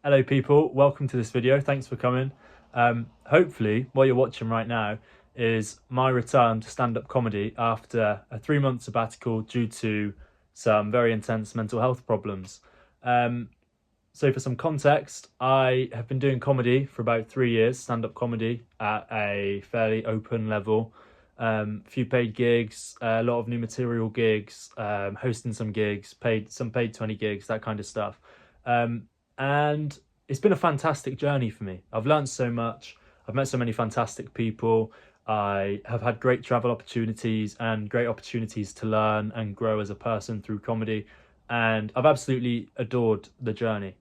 Hello people, welcome to this video. Thanks for coming. Hopefully what you're watching right now is my return to stand-up comedy after a 3-month sabbatical due to some very intense mental health problems. So for some context, I have been doing comedy for about 3 years, stand-up comedy at a fairly open level. Few paid gigs, a lot of new material gigs, hosting some gigs, paid 20 gigs, that kind of stuff. And it's been a fantastic journey for me. I've learned so much. I've met so many fantastic people. I have had great travel opportunities and great opportunities to learn and grow as a person through comedy. And I've absolutely adored the journey.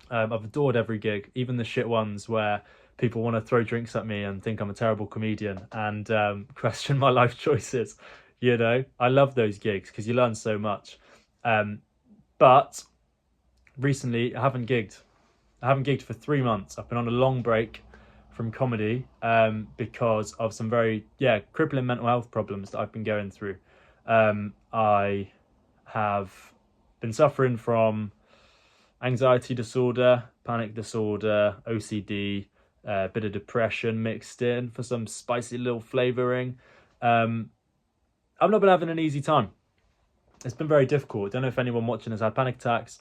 I've adored every gig, even the shit ones where people want to throw drinks at me and think I'm a terrible comedian and question my life choices. I love those gigs because you learn so much. But recently, I haven't gigged. I haven't gigged for 3 months. I've been on a long break from comedy because of some very crippling mental health problems that I've been going through. I have been suffering from anxiety disorder, panic disorder, OCD, a bit of depression mixed in for some spicy little flavouring. I've not been having an easy time. It's been very difficult. I don't know if anyone watching has had panic attacks.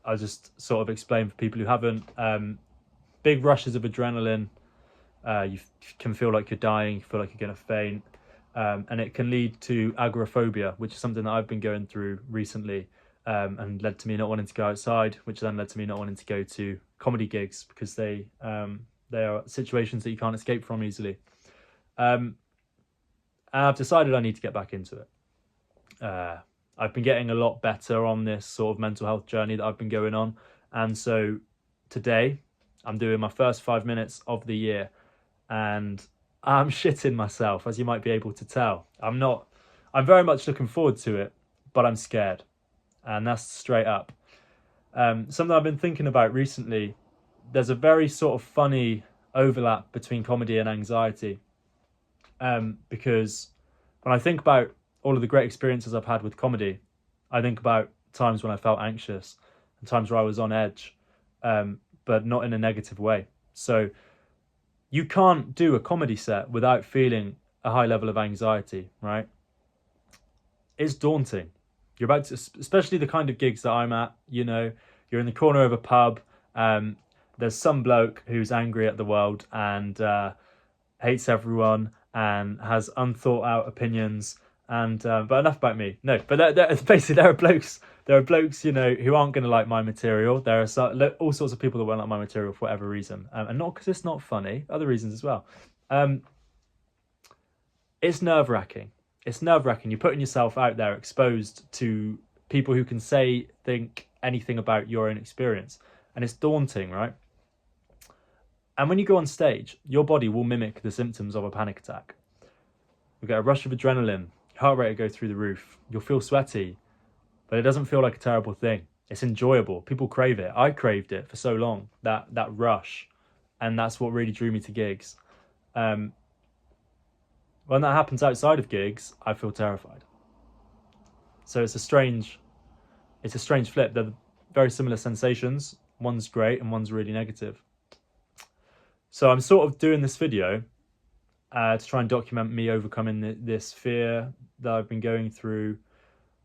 I'll just sort of explain for people who haven't. Big rushes of adrenaline. You can feel like you're dying. You feel like you're going to faint. And it can lead to agoraphobia, which is something that I've been going through recently. And led to me not wanting to go outside, which then led to me not wanting to go to comedy gigs because they are situations that you can't escape from easily. And I've decided I need to get back into it. I've been getting a lot better on this sort of mental health journey that I've been going on. And so today I'm doing my first 5 minutes of the year and I'm shitting myself, as you might be able to tell. I'm very much looking forward to it, but I'm scared. And that's straight up. Something I've been thinking about recently, there's a very sort of funny overlap between comedy and anxiety. Because when I think about all of the great experiences I've had with comedy, I think about times when I felt anxious and times where I was on edge, but not in a negative way. So you can't do a comedy set without feeling a high level of anxiety, right? It's daunting. You're about to, especially the kind of gigs that I'm at, you're in the corner of a pub. There's some bloke who's angry at the world and hates everyone and has unthought out opinions. And but enough about me. No, but basically there are blokes. There are blokes, who aren't going to like my material. There are all sorts of people that won't like my material for whatever reason, and not because it's not funny. Other reasons as well. It's nerve-wracking. It's nerve-wracking. You're putting yourself out there, exposed to people who can think anything about your own experience, and it's daunting, right? And when you go on stage, your body will mimic the symptoms of a panic attack. You'll get a rush of adrenaline, heart rate will go through the roof, you'll feel sweaty, but it doesn't feel like a terrible thing. It's enjoyable. People crave it. I craved it for so long, that rush, and that's what really drew me to gigs. When that happens outside of gigs, I feel terrified. So it's a strange flip. They're very similar sensations. One's great and one's really negative. So I'm sort of doing this video to try and document me overcoming this fear that I've been going through,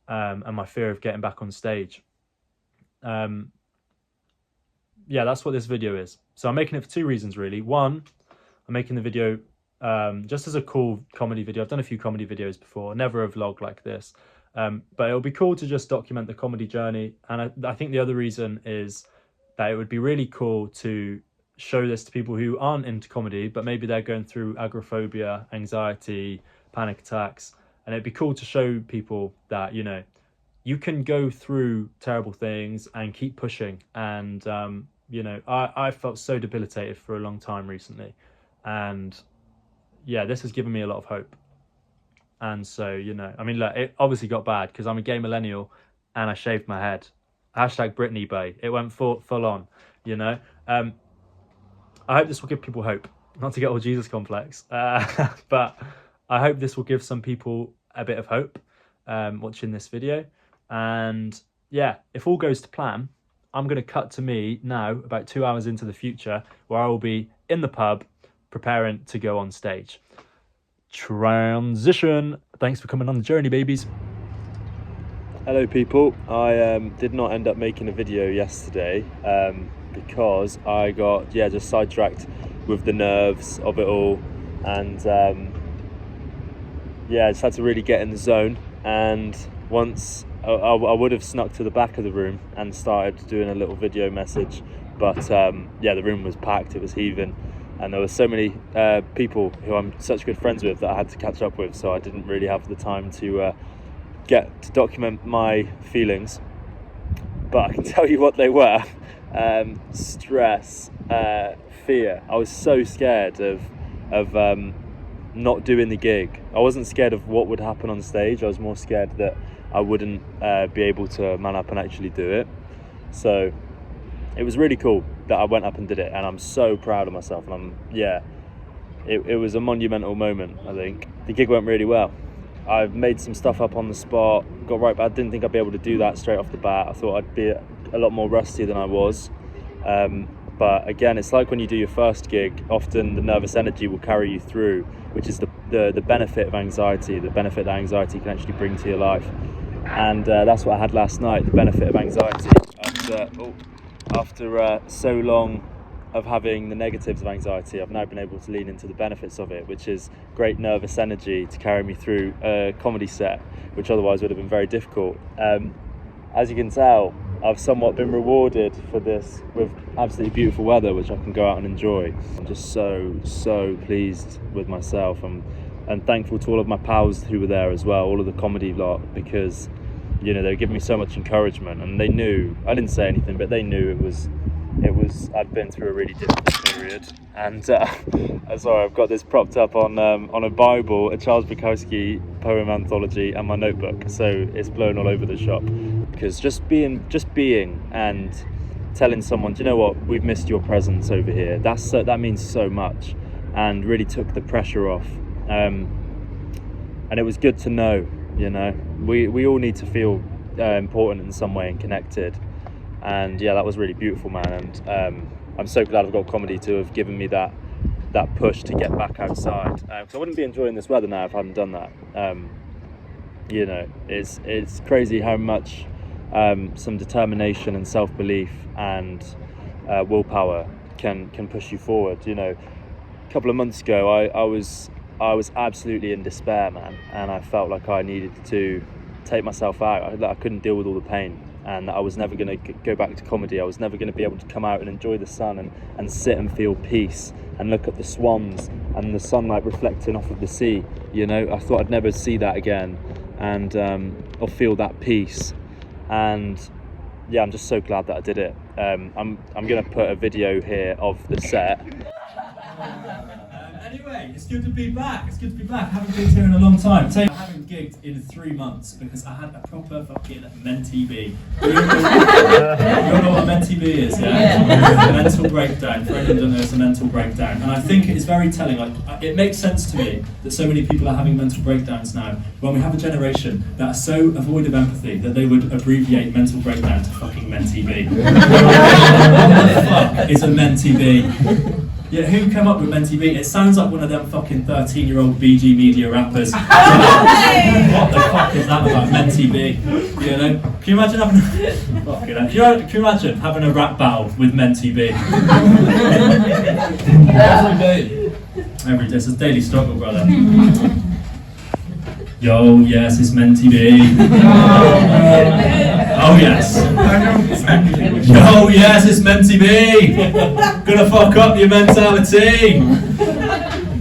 and my fear of getting back on stage. That's what this video is. So I'm making it for two reasons, really. One, I'm making the video just as a cool comedy video. I've done a few comedy videos before, never a vlog like this. But it'll be cool to just document the comedy journey. And I think the other reason is that it would be really cool to show this to people who aren't into comedy, but maybe they're going through agoraphobia, anxiety, panic attacks. And it'd be cool to show people that, you can go through terrible things and keep pushing. And, I felt so debilitated for a long time recently. And this has given me a lot of hope. And so, look, it obviously got bad because I'm a gay millennial and I shaved my head. Hashtag Britney Bay. It went full on, I hope this will give people hope, not to get all Jesus complex, but I hope this will give some people a bit of hope watching this video. And if all goes to plan, I'm going to cut to me now, about 2 hours into the future, where I will be in the pub preparing to go on stage. Transition. Thanks for coming on the journey, babies. Hello, people. I did not end up making a video yesterday because I got just sidetracked with the nerves of it all, and I just had to really get in the zone. And once I would have snuck to the back of the room and started doing a little video message, but the room was packed, it was heaving, and there were so many people who I'm such good friends with that I had to catch up with, so I didn't really have the time to get to document my feelings. But I can tell you what they were. Stress, fear. I was so scared of not doing the gig. I wasn't scared of what would happen on stage. I was more scared that I wouldn't be able to man up and actually do it. So it was really cool that I went up and did it, and I'm so proud of myself. And it was a monumental moment. I think the gig went really well. I've made some stuff up on the spot, got right, but I didn't think I'd be able to do that straight off the bat. I thought I'd be a lot more rusty than I was. But again, it's like when you do your first gig, often the nervous energy will carry you through, which is the benefit of anxiety, the benefit that anxiety can actually bring to your life. And that's what I had last night, the benefit of anxiety. After so long of having the negatives of anxiety, I've now been able to lean into the benefits of it, which is great nervous energy to carry me through a comedy set, which otherwise would have been very difficult. As you can tell, I've somewhat been rewarded for this with absolutely beautiful weather, which I can go out and enjoy. I'm just so pleased with myself, and thankful to all of my pals who were there as well, all of the comedy lot, because they were giving me so much encouragement, and they knew, I didn't say anything, but they knew it was I'd been through a really difficult period. And sorry, I've got this propped up on a Bible, a Charles Bukowski poem anthology, and my notebook, so it's blown all over the shop. Because just being and telling someone, do you know what, we've missed your presence over here, that means so much, and really took the pressure off. And it was good to know, we all need to feel important in some way and connected. And that was really beautiful, man. And I'm so glad I've got comedy to have given me that push to get back outside. Because I wouldn't be enjoying this weather now if I hadn't done that. It's crazy how much some determination and self-belief and willpower can push you forward. A couple of months ago, I was absolutely in despair, man, and I felt like I needed to take myself out. I couldn't deal with all the pain, and I was never going to go back to comedy. I was never going to be able to come out and enjoy the sun and sit and feel peace and look at the swans and the sunlight reflecting off of the sea. I thought I'd never see that again, and or feel that peace. And I'm just so glad that I did it. I'm going to put a video here of the set. Anyway, it's good to be back. I haven't gigged here in a long time. I haven't gigged in 3 months because I had a proper fucking mentee bee. You know what a mentee bee is, yeah? A mental breakdown. For anyone who doesn't know, it's a mental breakdown. And I think it is very telling. It makes sense to me that so many people are having mental breakdowns now when we have a generation that are so devoid of empathy that they would abbreviate mental breakdown to fucking mentee bee. What the fuck is a mentee bee? Yeah, who came up with Mentee B? It sounds like one of them fucking 13-year-old BG Media rappers. What the fuck is that about, Mentee B? Can you imagine having can you imagine having a rap battle with Mentee B? Every day. It's a daily struggle, brother. Yo, yes, it's Mentee B. Oh yes. Yo, yes, it's Mentee B. Gonna fuck up your mentality.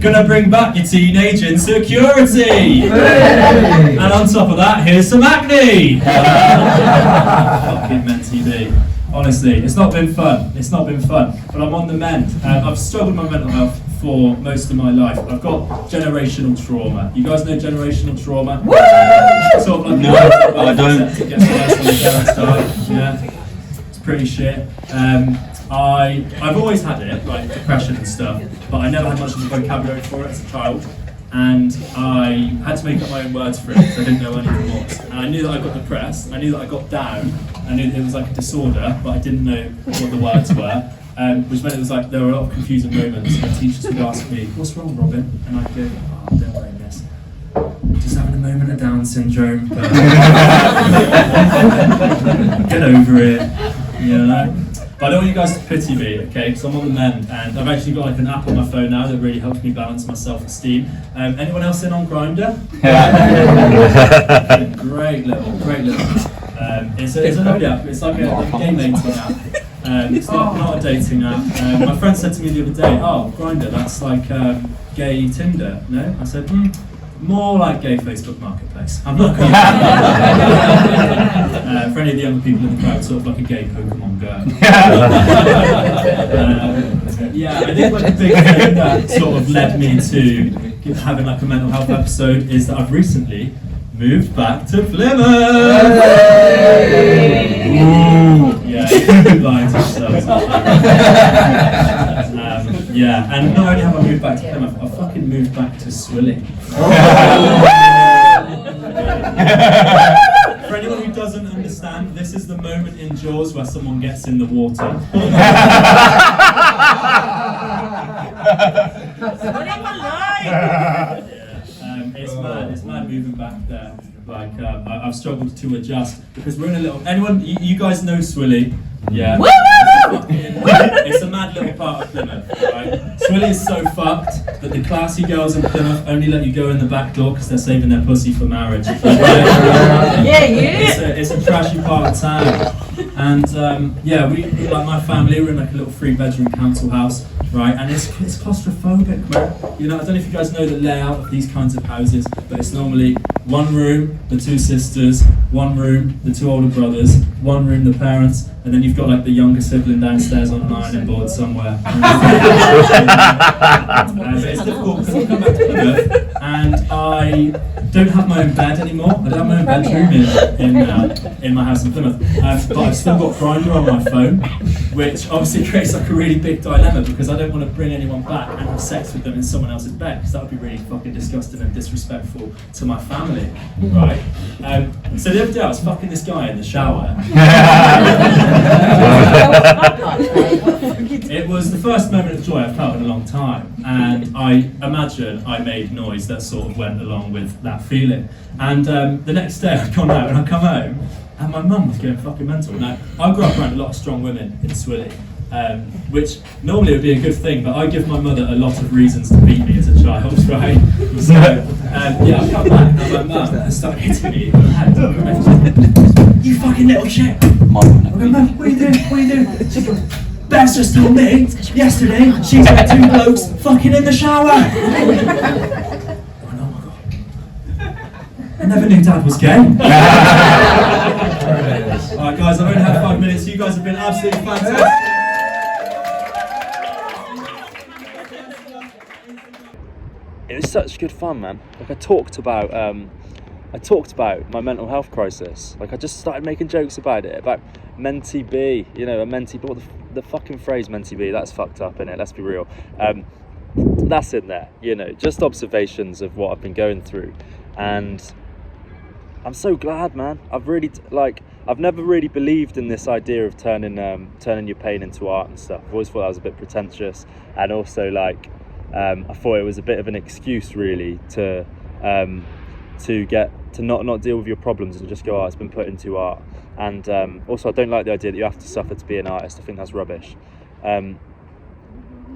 Gonna bring back your teenage insecurity. And on top of that, here's some acne. Fucking Mentee B. Honestly, it's not been fun. But I'm on the mend. I've struggled with my mental health for most of my life. I've got generational trauma. You guys know generational trauma? Woo! Sort of like I don't. It gets worse when the parents die. Yeah, it's pretty shit. I've always had it, like depression and stuff, but I never had much of a vocabulary for it as a child. and I had to make up my own words for it because I didn't know what anything was. And I knew that I got depressed, I knew that I got down, I knew that it was like a disorder, but I didn't know what the words were. Which meant it was like there were a lot of confusing moments, and teachers would ask me, "What's wrong, Robin?" And I'd go, "Oh, don't worry, miss. Just having a moment of Down syndrome, but get over it, you know." But I don't want you guys to pity me, okay? Because I'm on the mend, and I've actually got like an app on my phone now that really helps me balance my self-esteem. Anyone else in on Grindr? Great little. It's a lovely app. It's like a game dating app. It's not a dating app. My friend said to me the other day, "Oh, Grindr, that's like gay Tinder." No? I said, more like gay Facebook Marketplace. I'm not going to for any of the younger people in the crowd, sort of like a gay Pokemon Go. Yeah, I think like a big thing that sort of led me to having like a mental health episode is that I've recently moved back to Plymouth. Yeah, lying to yourselves. Yeah, and not only have I moved back to Plymouth, I've fucking moved back to Swilly. For anyone who doesn't understand, this is the moment in Jaws where someone gets in the water. It's mad moving back there. Like I've struggled to adjust because we're in a little. Anyone, you guys know Swilly? Yeah. It's a mad little part of Plymouth, right? Swilly is so fucked that the classy girls in Plymouth only let you go in the back door because they're saving their pussy for marriage. It's a trashy part of town, and we like my family. We're in like a little 3-bedroom council house, right? And it's claustrophobic, man. You know, I don't know if you guys know the layout of these kinds of houses, but it's normally one room, the 2 sisters, one room, the 2 older brothers, one room, the parents, and then you've got like the younger sibling downstairs on an ironing board somewhere. It's difficult because I come back to Plymouth and I don't have my own bed anymore. I don't have my own bedroom in my house in Plymouth, but I've still got Grindr on my phone, which obviously creates like a really big dilemma because I don't want to bring anyone back and have sex with them in someone else's bed because that would be really fucking disgusting and disrespectful to my family, right? So the other day I was fucking this guy in the shower. It was the first moment of joy I've felt in a long time, and I imagine I made noise that sort of went along with that feeling. And the next day I'd gone out and I come home and my mum was going fucking mental. Now, I grew up around a lot of strong women in Swilly, which normally would be a good thing, but I give my mother a lot of reasons to beat me as a child, right? So, I come back and my mum started hitting me in the head. "You fucking little shit!" I go, "Mum, what are you doing? What are you doing?" She goes, "Bev's just told me yesterday she's got 2 blokes fucking in the shower." I went, "Oh my god. I never knew Dad was gay." Alright guys, I've only had 5 minutes. You guys have been absolutely fantastic. It was such good fun, man. Like I talked about my mental health crisis. Like I just started making jokes about it, about mentee B, you know, a mentee, but the fucking phrase mentee B, that's fucked up, innit? Let's be real. That's in there, you know, just observations of what I've been going through. And I'm so glad, man. I've never really believed in this idea of turning your pain into art and stuff. I've always thought that was a bit pretentious, and also like I thought it was a bit of an excuse really to not deal with your problems and just go, "Oh, it's been put into art." And also I don't like the idea that you have to suffer to be an artist. I think that's rubbish.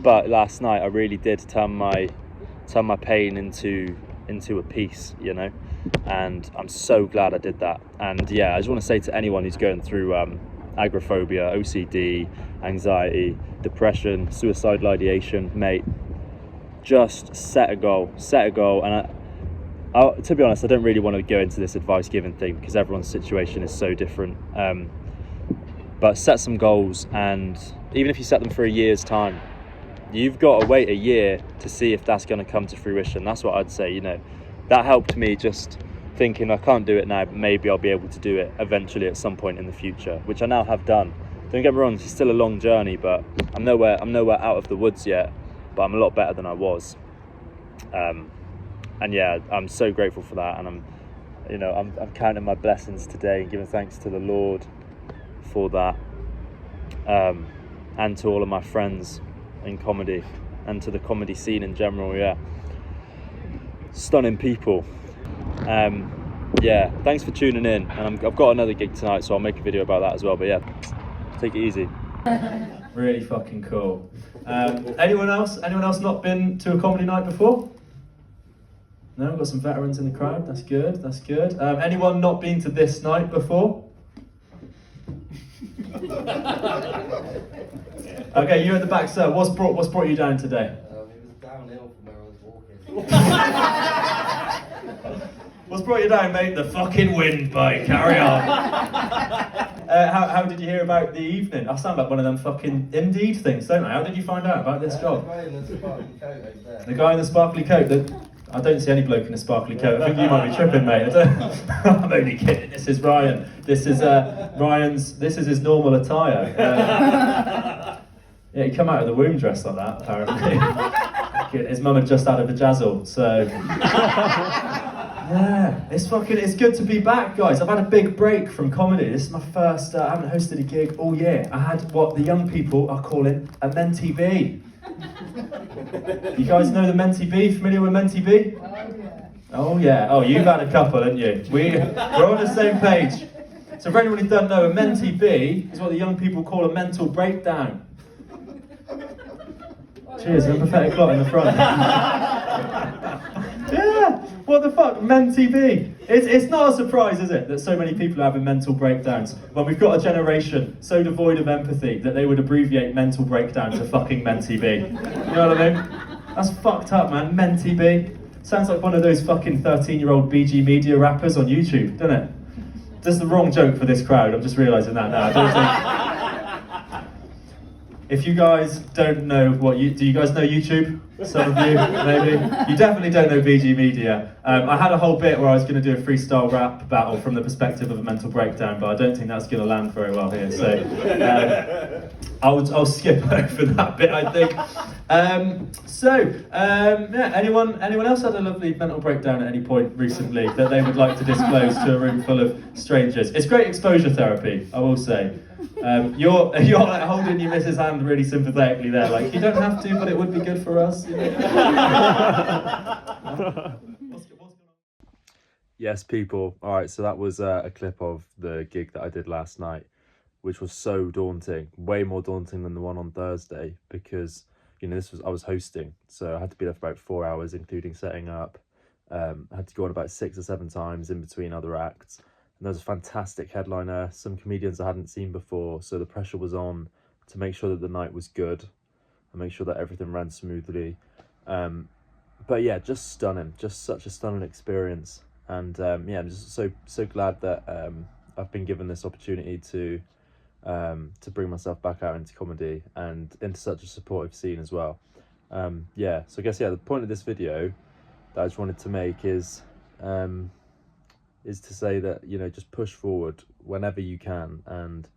But last night I really did turn my pain into a piece, you know, and I'm so glad I did that. And yeah, I just want to say to anyone who's going through agoraphobia, OCD, anxiety, depression, suicidal ideation, mate, just set a goal. And to be honest, I don't really want to go into this advice giving thing because everyone's situation is so different. But set some goals, and even if you set them for a year's time, you've got to wait a year to see if that's going to come to fruition. That's what I'd say, you know. That helped me, just thinking I can't do it now, but maybe I'll be able to do it eventually at some point in the future, which I now have done. Don't get me wrong, it's still a long journey, but I'm nowhere out of the woods yet, but I'm a lot better than I was. And yeah, I'm so grateful for that, and I'm counting my blessings today and giving thanks to the Lord for that, and to all of my friends in comedy and to the comedy scene in general. Yeah, stunning people. Yeah, thanks for tuning in, and I've got another gig tonight, so I'll make a video about that as well. But yeah, take it easy. Really fucking cool. Anyone else not been to a comedy night before? No, we've got some veterans in the crowd. That's good. That's good. Anyone not been to this night before? Okay, you at the back, sir. What's brought you down today? It was downhill from where I was walking. What's brought you down, mate? The fucking wind, boy. Carry on. How did you hear about the evening? I sound like one of them fucking Indeed things, don't I? How did you find out about this job? The guy in the sparkly coat. I don't see any bloke in a sparkly coat. I think you might be tripping, mate. I'm only kidding. This is Ryan. This is Ryan's. This is his normal attire. Yeah, he come out of the womb dressed like that, apparently. His mum had just had a vajazzle, so... Yeah, it's good to be back, guys. I've had a big break from comedy. This is my first, I haven't hosted a gig all year. I had what the young people are calling a Menti B. You guys know the Menti B? Familiar with Menti B? Oh yeah. Oh, you've had a couple, haven't you? We're on the same page. So for anyone who doesn't know, a Menti B is what the young people call a mental breakdown. Cheers, a pathetic lot in the front. Yeah, what the fuck, Menti B? It's not a surprise, is it, that so many people are having mental breakdowns when we've got a generation so devoid of empathy that they would abbreviate mental breakdown to fucking Menti B. You know what I mean? That's fucked up, man. Menti B. Sounds like one of those fucking 13-year-old BG Media rappers on YouTube, doesn't it? That's the wrong joke for this crowd, I'm just realising that now. I don't think... If you guys don't know do you guys know YouTube? Some of you, maybe. You definitely don't know BG Media. I had a whole bit where I was going to do a freestyle rap battle from the perspective of a mental breakdown, but I don't think that's going to land very well here. So I'll skip over that bit, I think. Yeah. Anyone else had a lovely mental breakdown at any point recently that they would like to disclose to a room full of strangers? It's great exposure therapy, I will say. You're like holding your missus' hand really sympathetically there, like you don't have to, but it would be good for us. You know? Yes, people. All right, so that was a clip of the gig that I did last night, which was so daunting, way more daunting than the one on Thursday, because I was hosting, so I had to be there for about 4 hours, including setting up. I had to go on about 6 or 7 times in between other acts. And there was a fantastic headliner, some comedians I hadn't seen before, so the pressure was on to make sure that the night was good and make sure that everything ran smoothly. But yeah, just stunning, just such a stunning experience. And yeah, I'm just so glad that I've been given this opportunity to bring myself back out into comedy and into such a supportive scene as well. Yeah, so I guess, yeah, the point of this video that I just wanted to make is to say that, just push forward whenever you can, and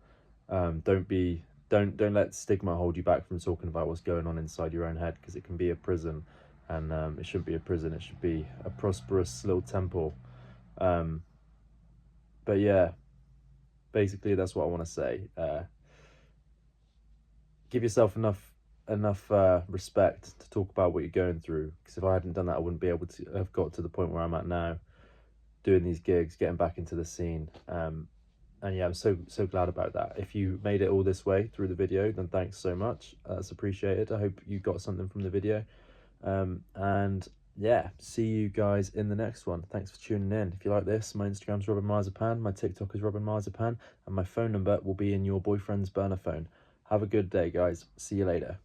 don't let stigma hold you back from talking about what's going on inside your own head, because it can be a prison, and it shouldn't be a prison, it should be a prosperous little temple. But yeah, basically that's what I want to say. Give yourself enough respect to talk about what you're going through, because if I hadn't done that, I wouldn't be able to have got to the point where I'm at now, doing these gigs, getting back into the scene. And yeah, I'm so glad about that. If you made it all this way through the video, then thanks so much. That's appreciated. I hope you got something from the video. And yeah, see you guys in the next one. Thanks for tuning in. If you like this, my Instagram's Robin Marzipan, my TikTok is Robin Marzipan, and my phone number will be in your boyfriend's burner phone. Have a good day, guys. See you later.